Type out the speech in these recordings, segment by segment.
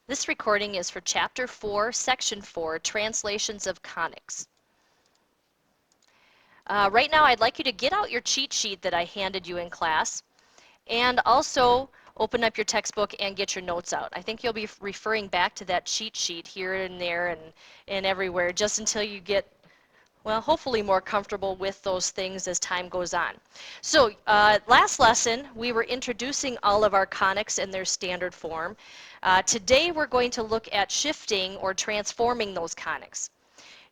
This recording is for Chapter 4, Section 4, Translations of Conics. Right now I'd like you to get out your cheat sheet that I handed you in class and also open up your textbook and get your notes out. I think you'll be referring back to that cheat sheet here and there and everywhere just until you get, well, hopefully more comfortable with those things as time goes on. So last lesson we were introducing all of our conics in their standard form. Today we're going to look at shifting or transforming those conics.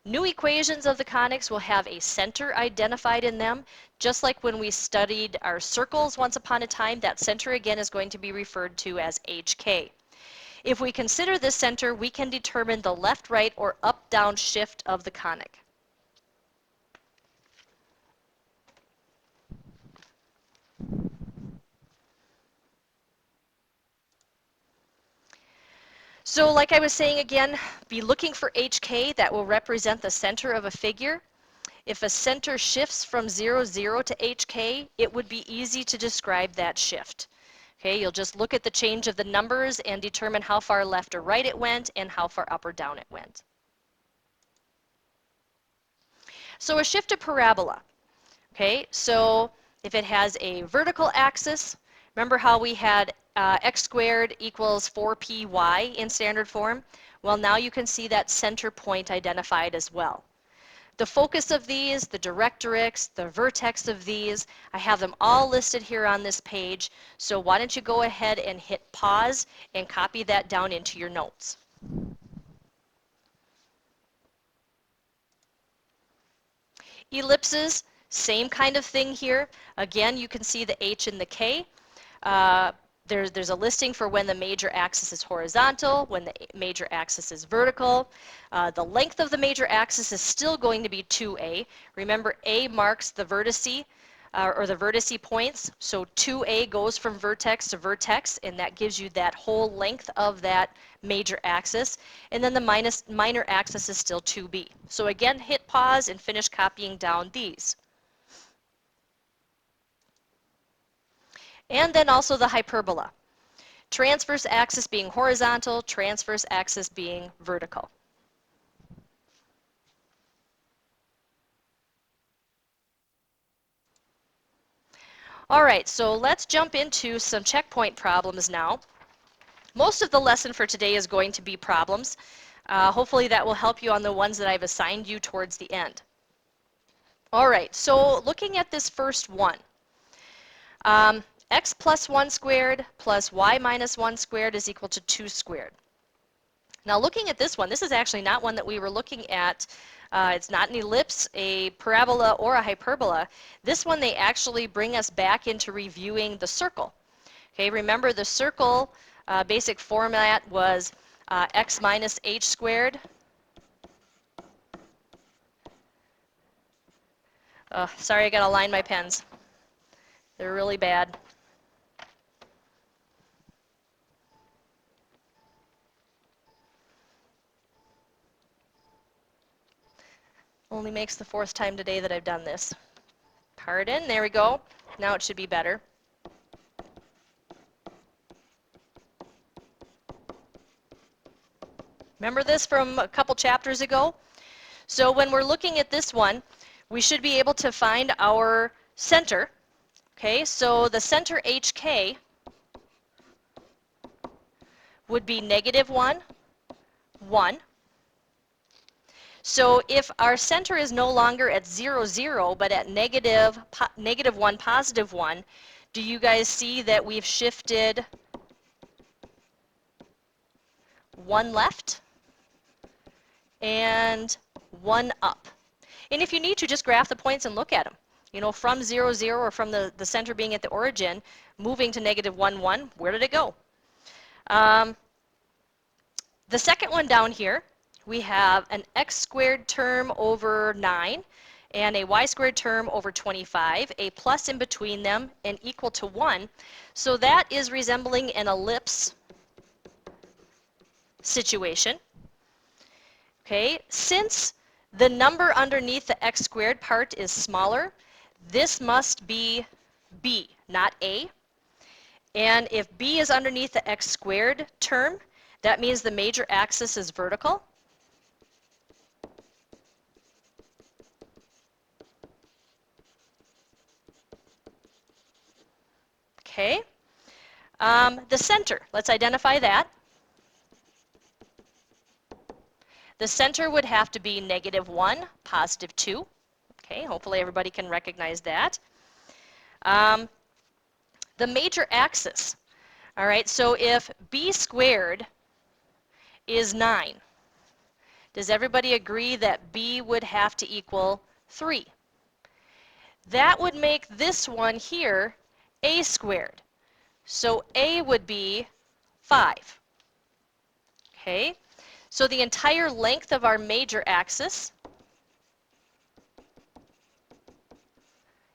New equations of the conics will have a center identified in them. Just like when we studied our circles once upon a time, that center again is going to be referred to as HK. If we consider this center, we can determine the left, right, or up-down shift of the conic. So like I was saying again, be looking for HK. That will represent the center of a figure. If a center shifts from 0, 0 to HK, it would be easy to describe that shift. Okay, you'll just look at the change of the numbers and determine how far left or right it went and how far up or down it went. So a shifted parabola. Okay, so if it has a vertical axis, remember how we had x squared equals 4py in standard form? Well, now you can see that center point identified as well. The focus of these, the directrix, the vertex of these, I have them all listed here on this page. So why don't you go ahead and hit pause and copy that down into your notes. Ellipses, same kind of thing here. Again, you can see the H and the K. There's a listing for when the major axis is horizontal, when the major axis is vertical. The length of the major axis is still going to be 2a. Remember, a marks the vertice, or the vertice points. So 2a goes from vertex to vertex, and that gives you that whole length of that major axis. And then the minor axis is still 2b. So again, hit pause and finish copying down these. And then also the hyperbola. Transverse axis being horizontal, transverse axis being vertical. All right, so let's jump into some checkpoint problems now. Most of the lesson for today is going to be problems. Hopefully that will help you on the ones that I've assigned you towards the end. All right, so looking at this first one. X plus 1 squared plus y minus 1 squared is equal to 2 squared. Now looking at this one, this is actually not one that we were looking at. It's not an ellipse, a parabola, or a hyperbola. This one they actually bring us back into reviewing the circle. Okay, remember the circle basic format was x minus h squared. Sorry, I gotta align my pens. They're really bad. Only makes the 4th time today that I've done this. Pardon, there we go. Now it should be better. Remember this from a couple chapters ago? So when we're looking at this one, we should be able to find our center. Okay, so the center HK would be -1, 1. So if our center is no longer at 0, 0, but at -1, +1, do you guys see that we've shifted 1 left and 1 up? And if you need to, just graph the points and look at them. You know, from 0, 0, or from the center being at the origin, moving to -1, 1, where did it go? The second one down here, we have an x squared term over 9 and a y squared term over 25, a plus in between them, and equal to 1. So that is resembling an ellipse situation. Okay, since the number underneath the x squared part is smaller, this must be b, not a. And if b is underneath the x squared term, That means the major axis is vertical. Okay. The center, let's identify that. The center would have to be -1, +2. Okay, hopefully everybody can recognize that. The major axis. All right, so if b squared is 9, does everybody agree that b would have to equal 3? That would make this one here a squared. So a would be 5. Okay, so the entire length of our major axis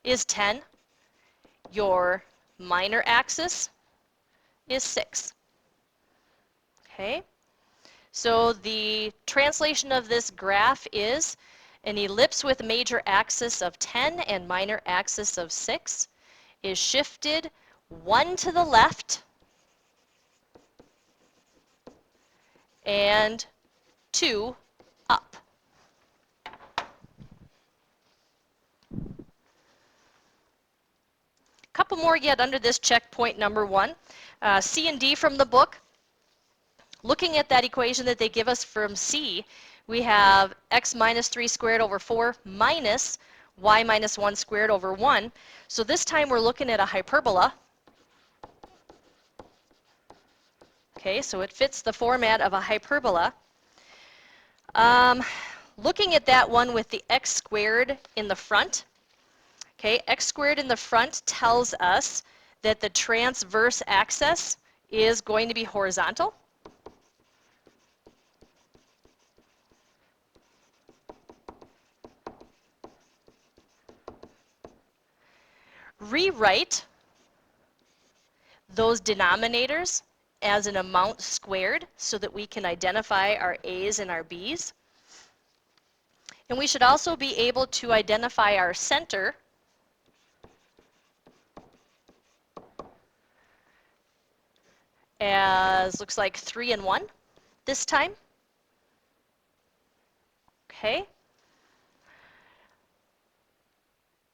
is 10. Your minor axis is 6. Okay, so the translation of this graph is an ellipse with major axis of 10 and minor axis of 6 is shifted 1 to the left and 2 up. Couple more yet under this checkpoint number 1. C and D from the book. Looking at that equation that they give us from C, we have x minus 3 squared over 4 minus y minus 1 squared over 1. So this time we're looking at a hyperbola. Okay, so it fits the format of a hyperbola. Looking at that one with the x squared in the front, okay, x squared in the front tells us that the transverse axis is going to be horizontal. Rewrite those denominators as an amount squared so that we can identify our a's and our b's. And we should also be able to identify our center as looks like 3 and 1 this time. Okay.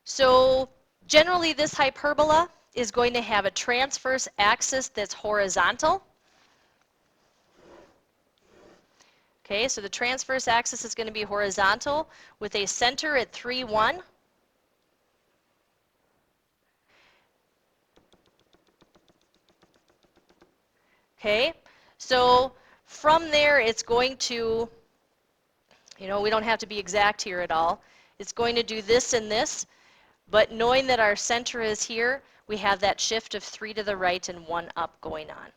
So generally this hyperbola is going to have a transverse axis that's horizontal. Okay, so the transverse axis is going to be horizontal with a center at 3, 1. Okay, so from there it's going to, we don't have to be exact here at all. It's going to do this and this, but knowing that our center is here, we have that shift of 3 to the right and 1 up going on.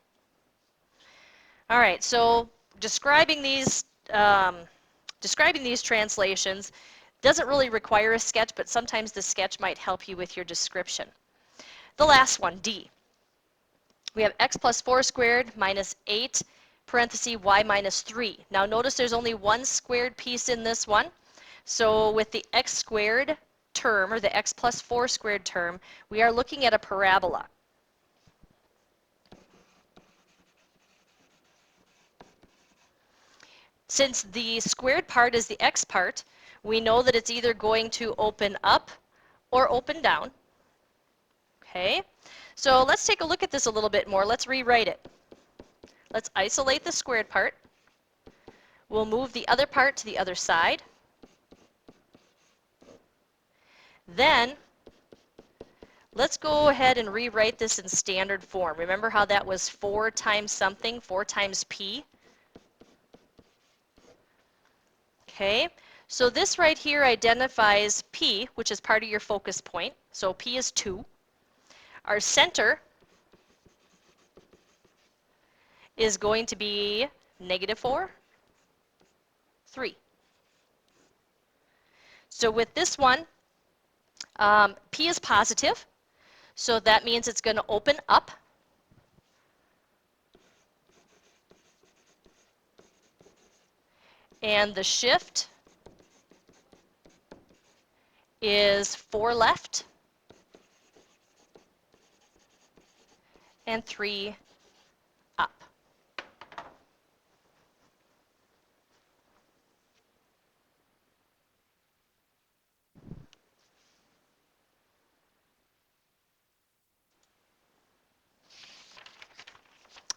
All right, so describing these translations doesn't really require a sketch, but sometimes the sketch might help you with your description. The last one, D. We have x plus 4 squared minus 8 parenthesis y minus 3. Now notice there's only one squared piece in this one. So with the x squared term, or the x plus 4 squared term, we are looking at a parabola. Since the squared part is the x part, we know that it's either going to open up or open down. Okay, so let's take a look at this a little bit more. Let's rewrite it. Let's isolate the squared part. We'll move the other part to the other side. Then let's go ahead and rewrite this in standard form. Remember how that was 4 times something, 4 times p? Okay, so this right here identifies p, which is part of your focus point. So p is 2. Our center is going to be -4, 3. So with this one, p is positive, so that means it's going to open up. And the shift is 4 left and 3 up.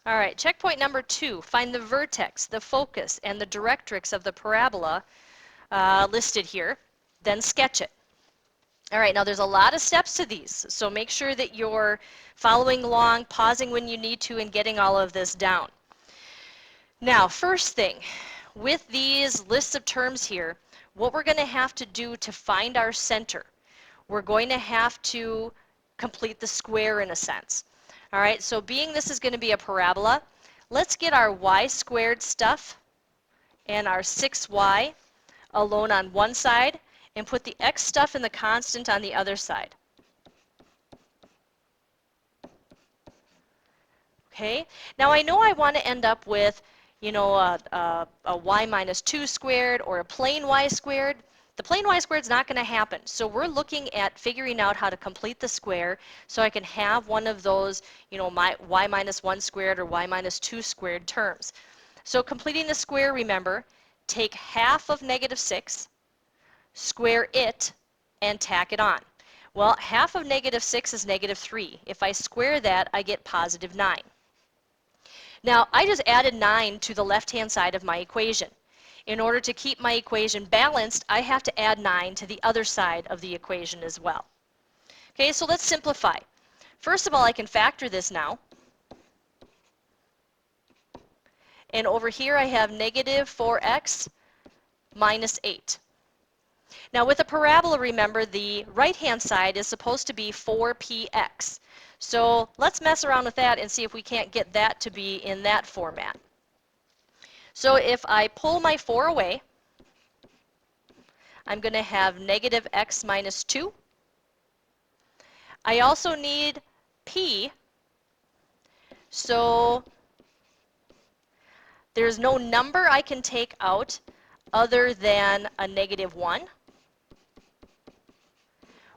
All right, checkpoint number 2, find the vertex, the focus, and the directrix of the parabola listed here, then sketch it. All right, now there's a lot of steps to these, so make sure that you're following along, pausing when you need to, and getting all of this down. Now, first thing, with these lists of terms here, what we're going to have to do to find our center, we're going to have to complete the square in a sense. All right, so being this is going to be a parabola, let's get our y squared stuff and our 6y alone on one side and put the x stuff and the constant on the other side. Okay, now I know I want to end up with, you know, a y minus 2 squared or a plain y squared. The plain y squared is not going to happen. So we're looking at figuring out how to complete the square so I can have one of those, you know, my y minus 1 squared or y minus 2 squared terms. So completing the square, remember, take half of negative 6, square it, and tack it on. Well, half of negative 6 is negative 3. If I square that, I get positive 9. Now, I just added 9 to the left-hand side of my equation. In order to keep my equation balanced, I have to add 9 to the other side of the equation as well. Okay, so let's simplify. First of all, I can factor this now. And over here I have negative 4x minus 8. Now with a parabola, remember, the right-hand side is supposed to be 4px. So let's mess around with that and see if we can't get that to be in that format. So if I pull my 4 away, I'm going to have negative x minus 2. I also need p, so there's no number I can take out other than a negative 1,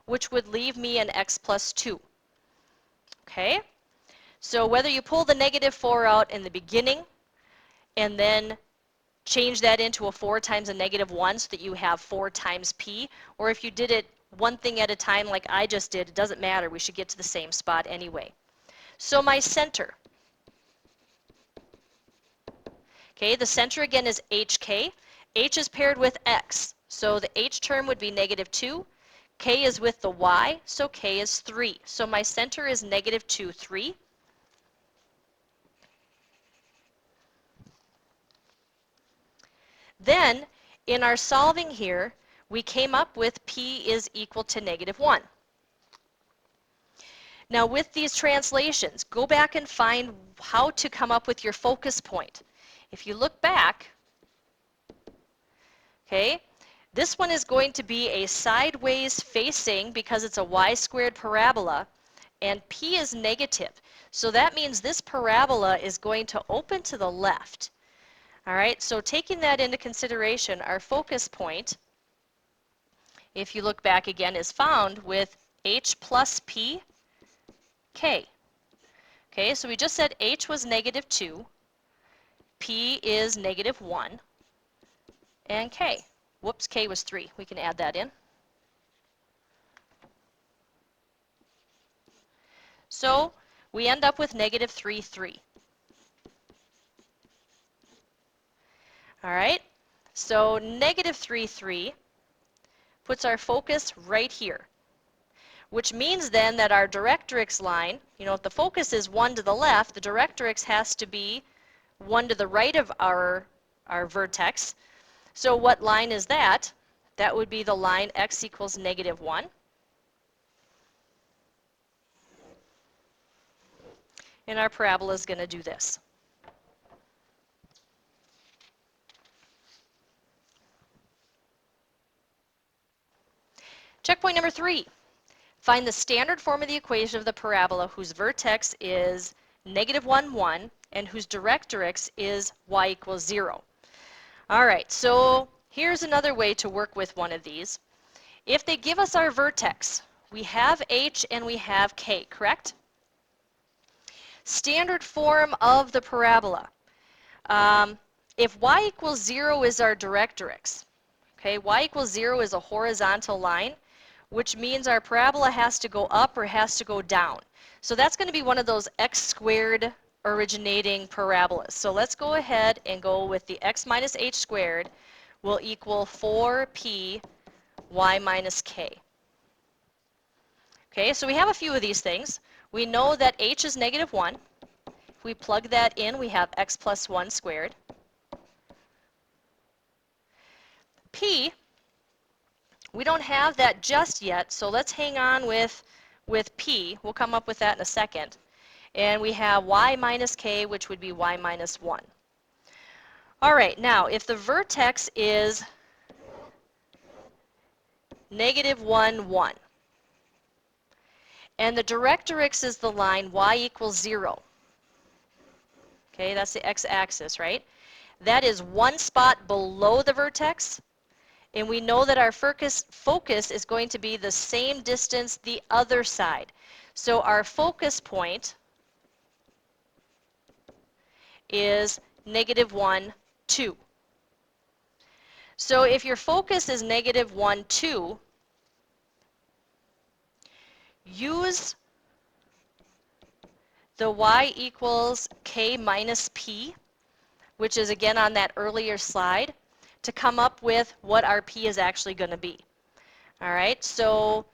which would leave me an x plus 2. Okay? So whether you pull the negative 4 out in the beginning and then change that into a 4 times a negative 1 so that you have 4 times p, or if you did it one thing at a time like I just did, it doesn't matter. We should get to the same spot anyway. So my center. Okay, the center again is hk. H is paired with x, so the h term would be negative 2. K is with the y, so k is 3. So my center is negative 2, 3. Then, in our solving here, we came up with p is equal to negative 1. Now with these translations, go back and find how to come up with your focus point. If you look back, okay, this one is going to be a sideways facing because it's a y squared parabola, and p is negative. So that means this parabola is going to open to the left. All right, so taking that into consideration, our focus point, if you look back again, is found with h plus p, k. Okay, so we just said h was negative 2, p is negative 1, and k. Whoops, k was 3. We can add that in. So we end up with negative 3, 3. All right, so negative 3, 3 puts our focus right here, which means then that our directrix line, you know, if the focus is 1 to the left, the directrix has to be 1 to the right of our vertex. So what line is that? That would be the line x equals negative 1. And our parabola is going to do this. Checkpoint number 3. Find the standard form of the equation of the parabola whose vertex is negative 1, 1, and whose directrix is y equals 0. All right, so here's another way to work with one of these. If they give us our vertex, we have h and we have k, correct? Standard form of the parabola. If y equals 0 is our directrix, okay, y equals 0 is a horizontal line, which means our parabola has to go up or has to go down. So that's going to be one of those x squared originating parabolas. So let's go ahead and go with the x minus h squared will equal 4p y minus k. Okay, so we have a few of these things. We know that h is negative 1. If we plug that in, we have x plus 1 squared. P, we don't have that just yet, so let's hang on with P. We'll come up with that in a second. And we have y minus k, which would be y minus 1. All right, now if the vertex is negative 1, 1, and the directrix is the line y equals 0, okay, that's the x-axis, right? That is one spot below the vertex, and we know that our focus is going to be the same distance the other side. So our focus point is negative 1, 2. So if your focus is negative 1, 2, use the y equals k minus p, which is again on that earlier slide, to come up with what our p is actually going to be. All right, so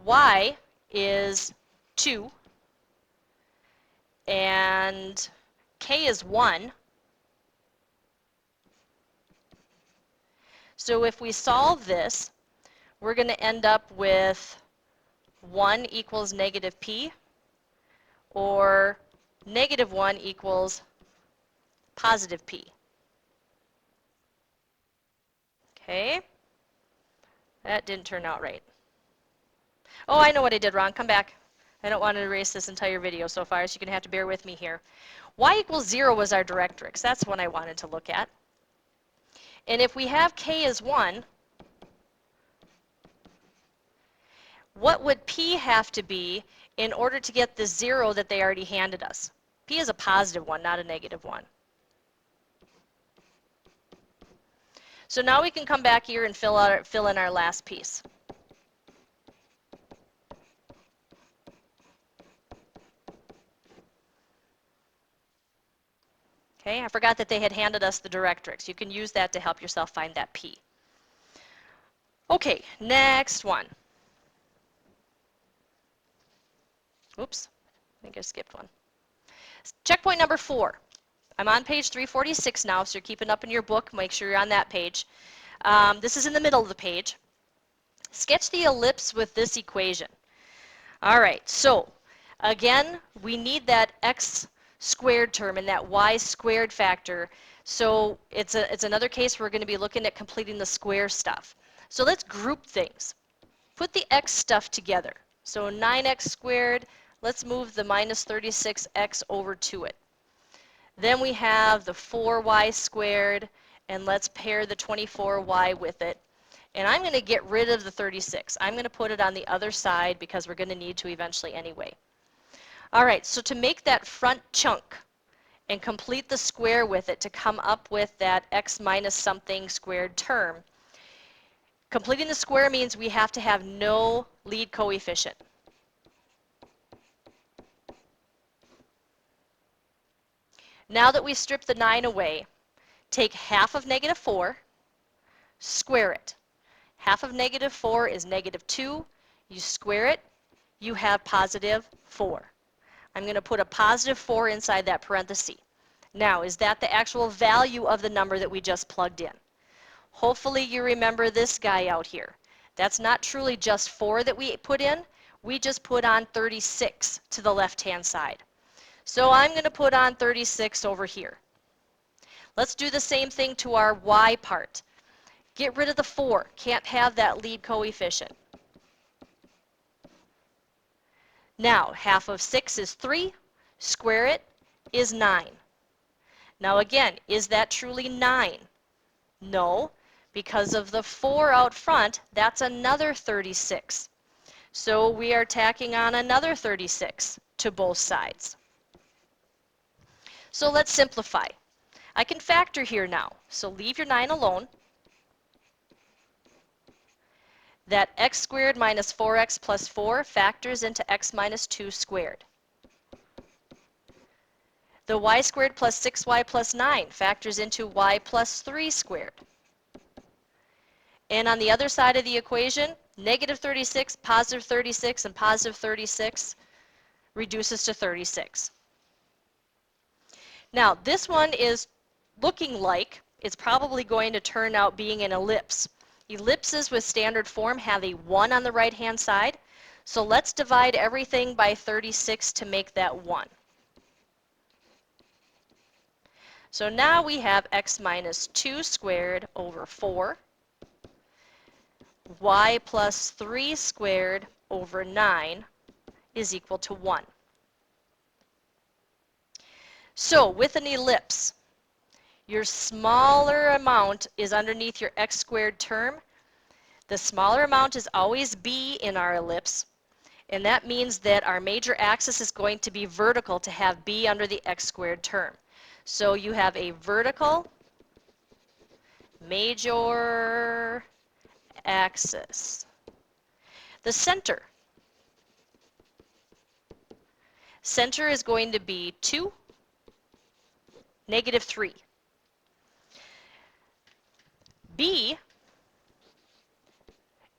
y is 2 and k is 1. So if we solve this, we're going to end up with 1 equals negative p, or negative 1 equals positive p. Okay, that didn't turn out right. Oh, I know what I did wrong. Come back. I don't want to erase this entire video so far, so you're going to have to bear with me here. Y equals 0 was our directrix. That's one I wanted to look at. And if we have k as 1, what would p have to be in order to get the 0 that they already handed us? P is a positive 1, not a negative 1. So now we can come back here and fill in our last piece. Okay, I forgot that they had handed us the directrix. You can use that to help yourself find that p. Okay, next one. Oops, I think I skipped one. Checkpoint number 4. I'm on page 346 now, so you're keeping up in your book. Make sure you're on that page. This is in the middle of the page. Sketch the ellipse with this equation. All right, so again, we need that x squared term and that y squared factor. So it's another case where we're going to be looking at completing the square stuff. So let's group things. Put the x stuff together. So 9x squared, let's move the minus 36x over to it. Then we have the 4y squared, and let's pair the 24y with it. And I'm going to get rid of the 36. I'm going to put it on the other side because we're going to need to eventually anyway. All right, so to make that front chunk and complete the square with it to come up with that x minus something squared term, completing the square means we have to have no lead coefficient. Now that we strip the 9 away, take half of negative 4, square it. Half of negative 4 is negative 2. You square it, you have positive 4. I'm going to put a positive 4 inside that parenthesis. Now, is that the actual value of the number that we just plugged in? Hopefully you remember this guy out here. That's not truly just 4 that we put in. We just put on 36 to the left-hand side. So I'm going to put on 36 over here. Let's do the same thing to our y part. Get rid of the 4. Can't have that lead coefficient. Now, half of 6 is 3. Square it is 9. Now again, is that truly 9? No, because of the 4 out front, that's another 36. So we are tacking on another 36 to both sides. So let's simplify. I can factor here now. So leave your 9 alone. That x squared minus 4x plus 4 factors into x minus 2 squared. The y squared plus 6y plus 9 factors into y plus 3 squared. And on the other side of the equation, negative 36, and positive 36 reduces to 36. Now, this one is looking like it's probably going to turn out being an ellipse. Ellipses with standard form have a 1 on the right-hand side. So let's divide everything by 36 to make that 1. So now we have x minus 2 squared over 4, y plus 3 squared over 9 is equal to 1. So with an ellipse, your smaller amount is underneath your x squared term. The smaller amount is always b in our ellipse, and that means that our major axis is going to be vertical to have b under the x squared term. So you have a vertical major axis. The center is going to be 2, negative 3. B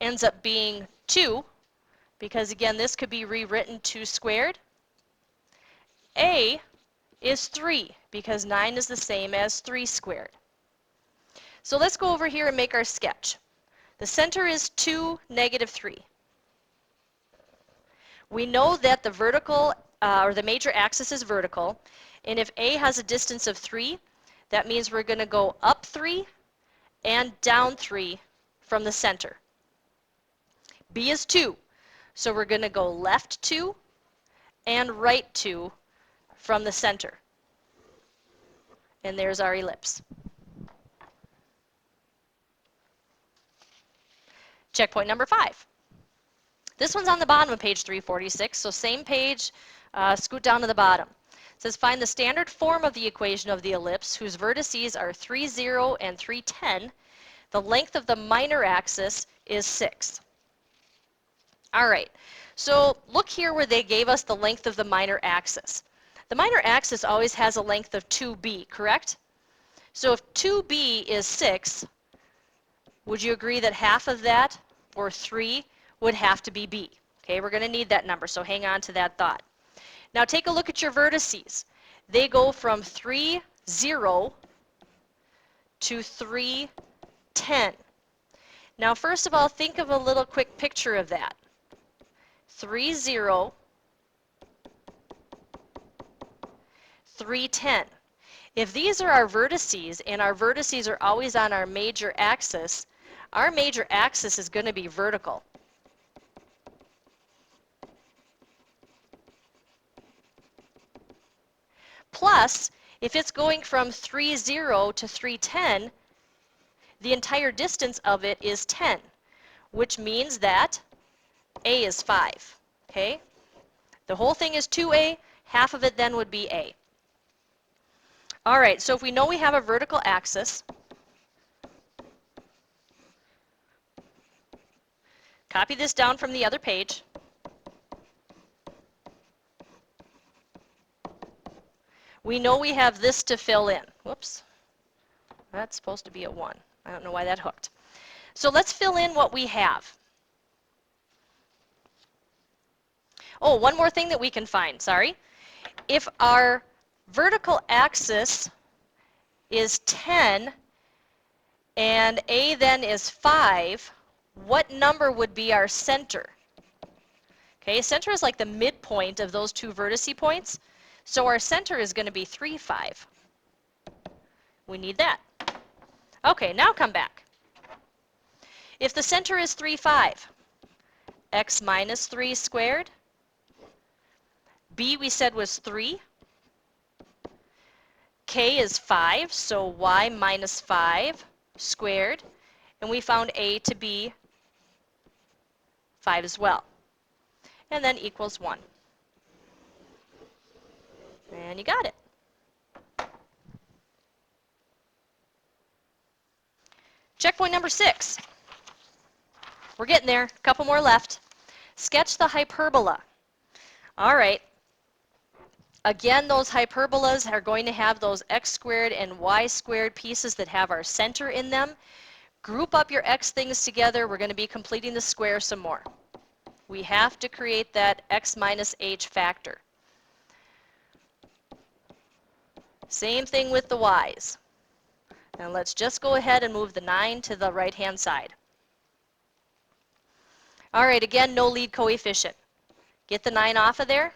ends up being 2, because again this could be rewritten 2 squared. A is 3, because 9 is the same as 3 squared. So let's go over here and make our sketch. The center is 2, negative 3. We know that the vertical, or the major axis is vertical, and if A has a distance of 3, that means we're going to go up 3 and down 3 from the center. B is 2, so we're going to go left 2 and right 2 from the center. And there's our ellipse. Checkpoint number 5. This one's on the bottom of page 346, so same page, scoot down to the bottom. It says find the standard form of the equation of the ellipse whose vertices are 3, 0, and 3, 10. The length of the minor axis is 6. All right, so look here where they gave us the length of the minor axis. The minor axis always has a length of 2b, correct? So if 2b is 6, would you agree that half of that, or 3, would have to be b? Okay, we're going to need that number, so hang on to that thought. Now take a look at your vertices. They go from 3, 0 to 3, 10. Now first of all, think of a little quick picture of that. 3, 0, 3, 10. If these are our vertices, and our vertices are always on our major axis is going to be vertical. Plus, if it's going from 3, 0 to 3, 10, the entire distance of it is 10, which means that A is 5. Okay? The whole thing is 2A, half of it then would be A. All right, so if we know we have a vertical axis, copy this down from the other page. We know we have this to fill in. Whoops. That's supposed to be a 1. I don't know why that hooked. So let's fill in what we have. Oh, one more thing that we can find, sorry. If our vertical axis is 10 and A then is 5, what number would be our center? Okay, center is like the midpoint of those two vertice points. So our center is going to be 3, 5. We need that. Okay, now come back. If the center is 3, 5, x minus 3 squared, b we said was 3, k is 5, so y minus 5 squared, and we found a to be 5 as well. And then equals 1. And you got it. Checkpoint number 6. We're getting there. A couple more left. Sketch the hyperbola. All right. Again, those hyperbolas are going to have those x squared and y squared pieces that have our center in them. Group up your x things together. We're going to be completing the square some more. We have to create that x minus h factor. Same thing with the y's. And let's just go ahead and move the 9 to the right-hand side. All right, again, no lead coefficient. Get the 9 off of there.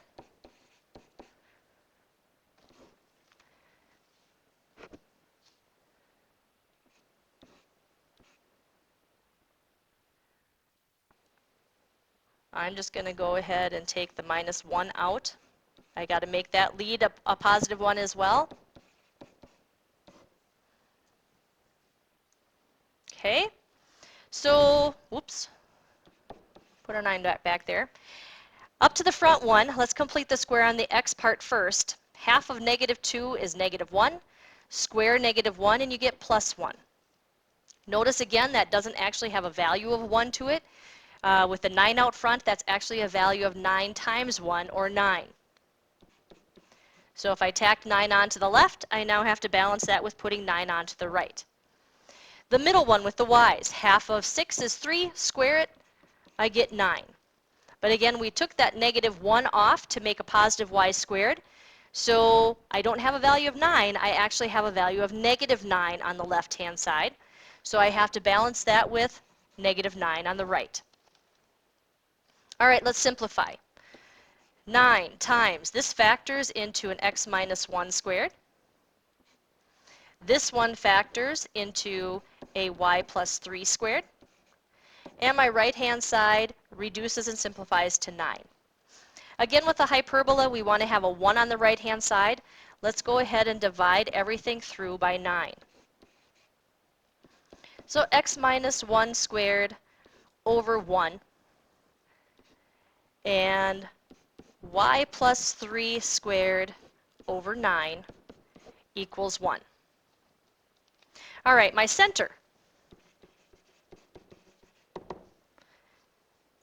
I'm just going to go ahead and take the minus 1 out. I got to make that lead a positive 1 as well. Okay, so, whoops, put our 9 back there. Up to the front one, let's complete the square on the x part first. Half of negative 2 is negative 1. Square negative 1 and you get plus 1. Notice again that doesn't actually have a value of 1 to it. With the 9 out front, that's actually a value of 9 times 1, or 9. So if I tack 9 onto the left, I now have to balance that with putting 9 onto the right. The middle one with the y's, half of 6 is 3, square it, I get 9. But again, we took that negative 1 off to make a positive y squared. So I don't have a value of 9, I actually have a value of negative 9 on the left-hand side. So I have to balance that with negative 9 on the right. All right, let's simplify. 9 times, this factors into an x minus 1 squared. This one factors into a y plus 3 squared. And my right-hand side reduces and simplifies to 9. Again, with the hyperbola, we want to have a 1 on the right-hand side. Let's go ahead and divide everything through by 9. So x minus 1 squared over 1. And y plus 3 squared over 9 equals 1. All right, my center.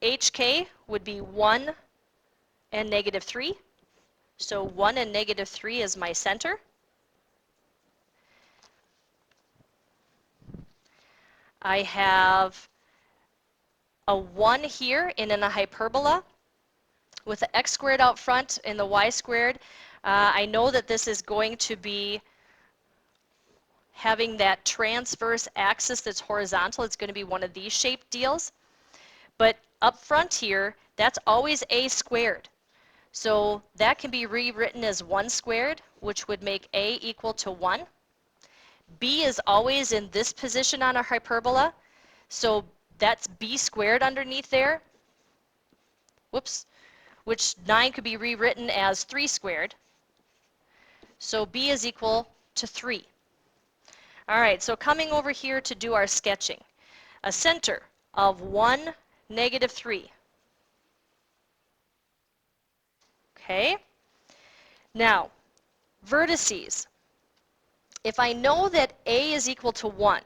HK would be 1 and negative 3. So 1 and negative 3 is my center. I have a 1 here in a hyperbola with the x squared out front and the y squared. I know that this is going to be having that transverse axis that's horizontal. It's going to be one of these shaped deals. But up front here, that's always a squared. So that can be rewritten as 1 squared, which would make a equal to 1. B is always in this position on a hyperbola. So that's b squared underneath there. Whoops. Which 9 could be rewritten as 3 squared. So b is equal to 3. All right, so coming over here to do our sketching. A center of 1, negative 3. Okay. Now, vertices. If I know that a is equal to 1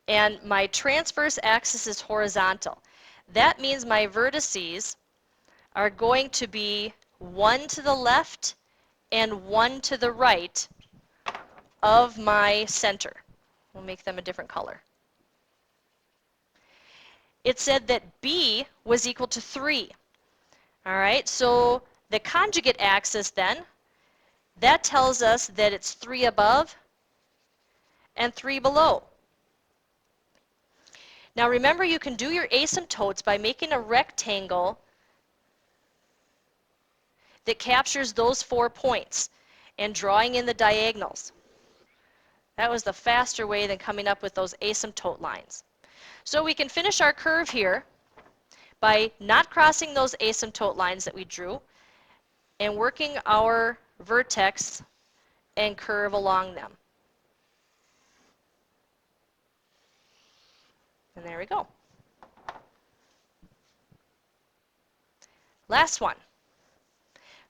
and my transverse axis is horizontal, that means my vertices are going to be 1 to the left and 1 to the right of my center. We'll make them a different color. It said that b was equal to 3. All right, so the conjugate axis then, that tells us that it's 3 above and 3 below. Now remember, you can do your asymptotes by making a rectangle that captures those 4 points and drawing in the diagonals. That was the faster way than coming up with those asymptote lines. So we can finish our curve here by not crossing those asymptote lines that we drew and working our vertex and curve along them. And there we go. Last one.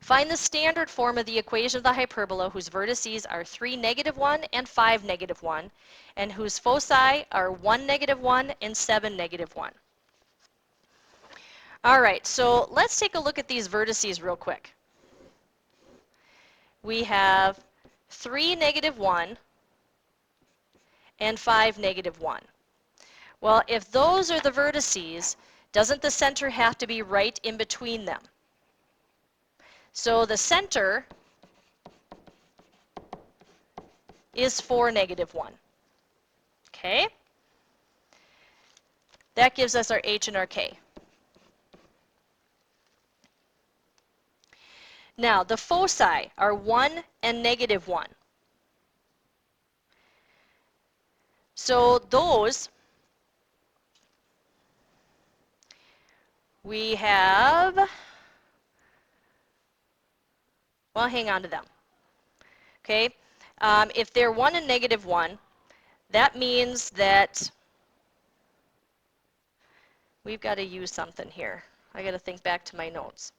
Find the standard form of the equation of the hyperbola whose vertices are 3, negative 1 and 5, negative 1, and whose foci are 1, negative 1 and 7, negative 1. All right, so let's take a look at these vertices real quick. we have 3, -1, and 5, -1. Well, if those are the vertices, doesn't the center have to be right in between them? So the center is 4, -1. Okay? That gives us our H and our K. Now, the foci are 1 and -1. So those, we have, well, hang on to them. Okay? If they're 1 and -1, that means that we've got to use something here. I got to think back to my notes.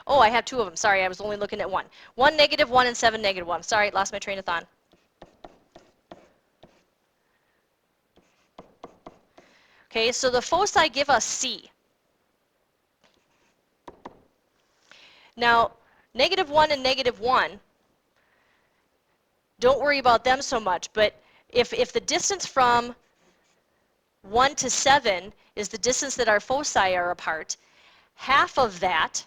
Oh, I have 2 of them. Sorry, I was only looking at one. 1, -1, and 7, -1. Sorry, lost my train of thought. Okay, so the foci give us C. Now, -1 and -1, don't worry about them so much, but if the distance from 1 to 7 is the distance that our foci are apart, half of that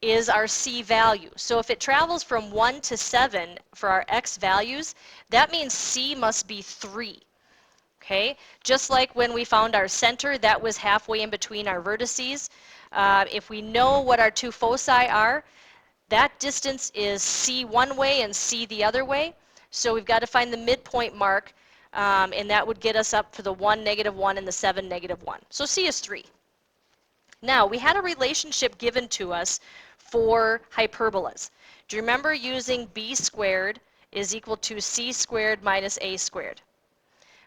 is our C value. So if it travels from 1 to 7 for our X values, that means C must be 3. Okay? Just like when we found our center, that was halfway in between our vertices. If we know what our 2 foci are, that distance is C one way and C the other way. So we've got to find the midpoint mark, and that would get us up for the 1, -1, and the 7, -1. So C is 3. Now, we had a relationship given to us for hyperbolas. Do you remember using b squared is equal to c squared minus a squared?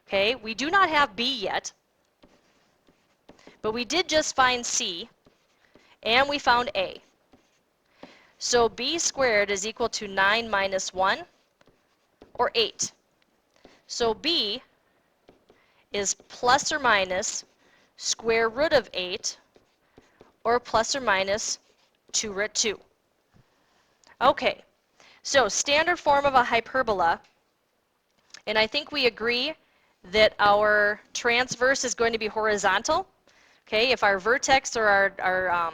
Okay, we do not have b yet, but we did just find c, and we found a. So b squared is equal to 9 minus 1, or 8. So b is plus or minus square root of 8, or plus or minus 2 root 2. Okay, so standard form of a hyperbola, and I think we agree that our transverse is going to be horizontal. Okay, if our vertex or our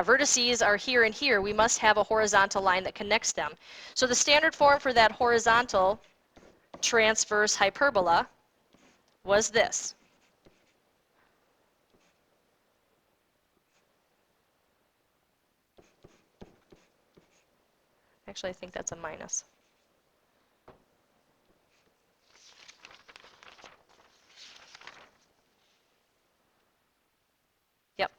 vertices are here and here, we must have a horizontal line that connects them. So the standard form for that horizontal transverse hyperbola was this. Actually, I think that's a minus. Yep.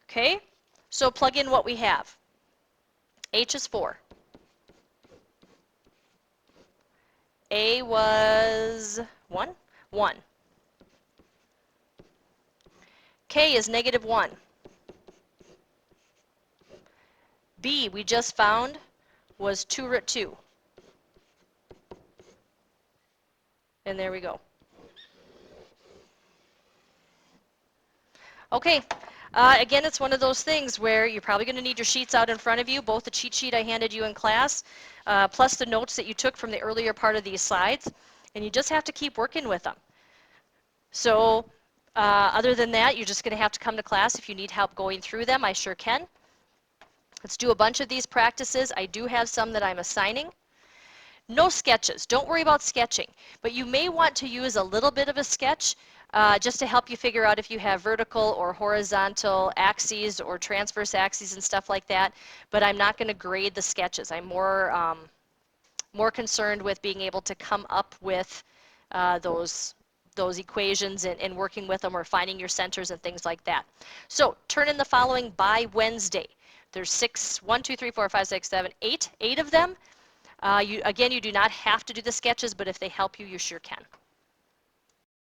Okay, so plug in what we have. H is 4. A was 1? 1. K is -1. B, we just found, was 2 root 2. And there we go. Okay, again, it's one of those things where you're probably going to need your sheets out in front of you, both the cheat sheet I handed you in class, plus the notes that you took from the earlier part of these slides, and you just have to keep working with them. So other than that, you're just going to have to come to class. If you need help going through them, I sure can. Let's do a bunch of these practices. I do have some that I'm assigning. No sketches. Don't worry about sketching, but you may want to use a little bit of a sketch just to help you figure out if you have vertical or horizontal axes or transverse axes and stuff like that, but I'm not going to grade the sketches. I'm more concerned with being able to come up with those equations and working with them or finding your centers and things like that. So turn in the following by Wednesday. There's 8 of them. You do not have to do the sketches, but if they help you, you sure can.